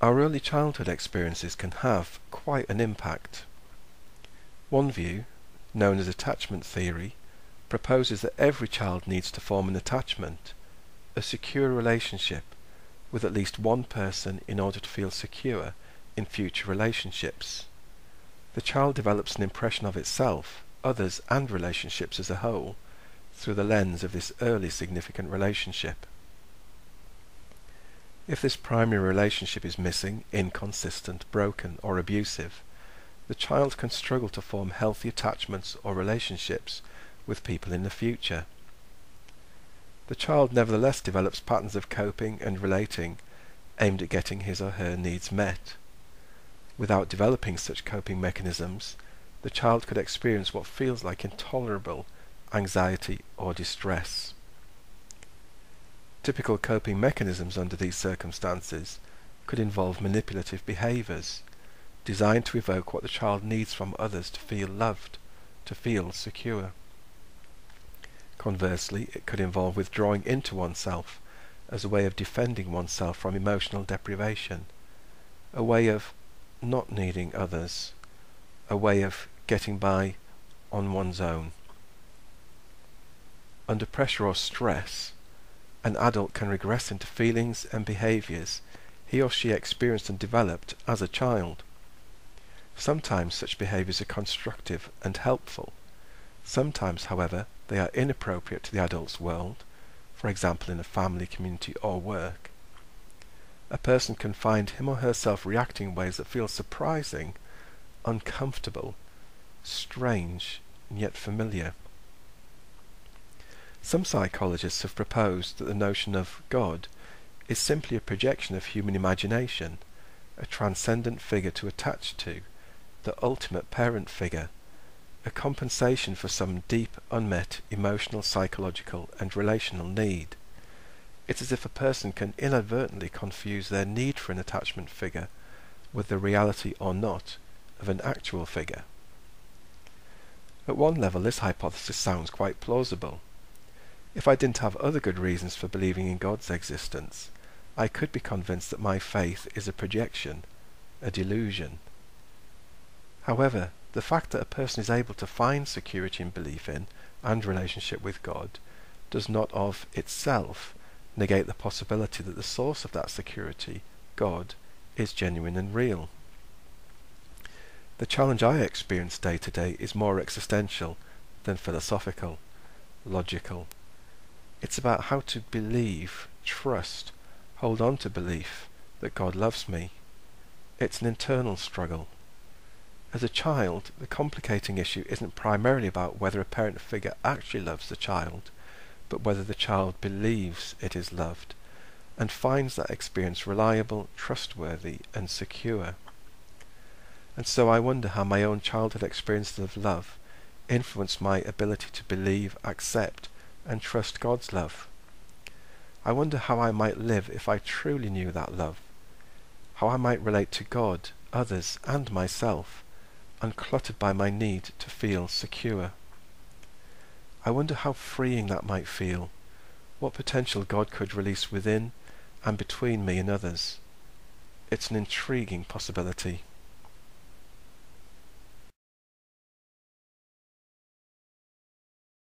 Our early childhood experiences can have quite an impact. One view, known as attachment theory, proposes that every child needs to form an attachment, a secure relationship, with at least one person in order to feel secure in future relationships. The child develops an impression of itself, others, and relationships as a whole through the lens of this early significant relationship. If this primary relationship is missing, inconsistent, broken, or abusive, the child can struggle to form healthy attachments or relationships with people in the future. The child nevertheless develops patterns of coping and relating aimed at getting his or her needs met. Without developing such coping mechanisms, the child could experience what feels like intolerable anxiety or distress. Typical coping mechanisms under these circumstances could involve manipulative behaviours, designed to evoke what the child needs from others to feel loved, to feel secure. Conversely, it could involve withdrawing into oneself as a way of defending oneself from emotional deprivation, a way of not needing others, a way of getting by on one's own. Under pressure or stress, an adult can regress into feelings and behaviours he or she experienced and developed as a child. Sometimes such behaviours are constructive and helpful. Sometimes, however, they are inappropriate to the adult's world, for example in a family, community, or work. A person can find him or herself reacting in ways that feel surprising, uncomfortable, strange, and yet familiar. Some psychologists have proposed that the notion of God is simply a projection of human imagination, a transcendent figure to attach to, the ultimate parent figure, a compensation for some deep, unmet emotional, psychological, and relational need. It's as if a person can inadvertently confuse their need for an attachment figure with the reality or not of an actual figure. At one level, this hypothesis sounds quite plausible. If I didn't have other good reasons for believing in God's existence, I could be convinced that my faith is a projection, a delusion. However, the fact that a person is able to find security in belief in and relationship with God does not of itself negate the possibility that the source of that security, God, is genuine and real. The challenge I experience day to day is more existential than philosophical, logical. It's about how to believe, trust, hold on to belief that God loves me. It's an internal struggle. As a child, the complicating issue isn't primarily about whether a parent figure actually loves the child, but whether the child believes it is loved, and finds that experience reliable, trustworthy, and secure. And so I wonder how my own childhood experiences of love influence my ability to believe, accept, and trust God's love. I wonder how I might live if I truly knew that love, how I might relate to God, others, and myself, uncluttered by my need to feel secure. I wonder how freeing that might feel, what potential God could release within and between me and others. It's an intriguing possibility.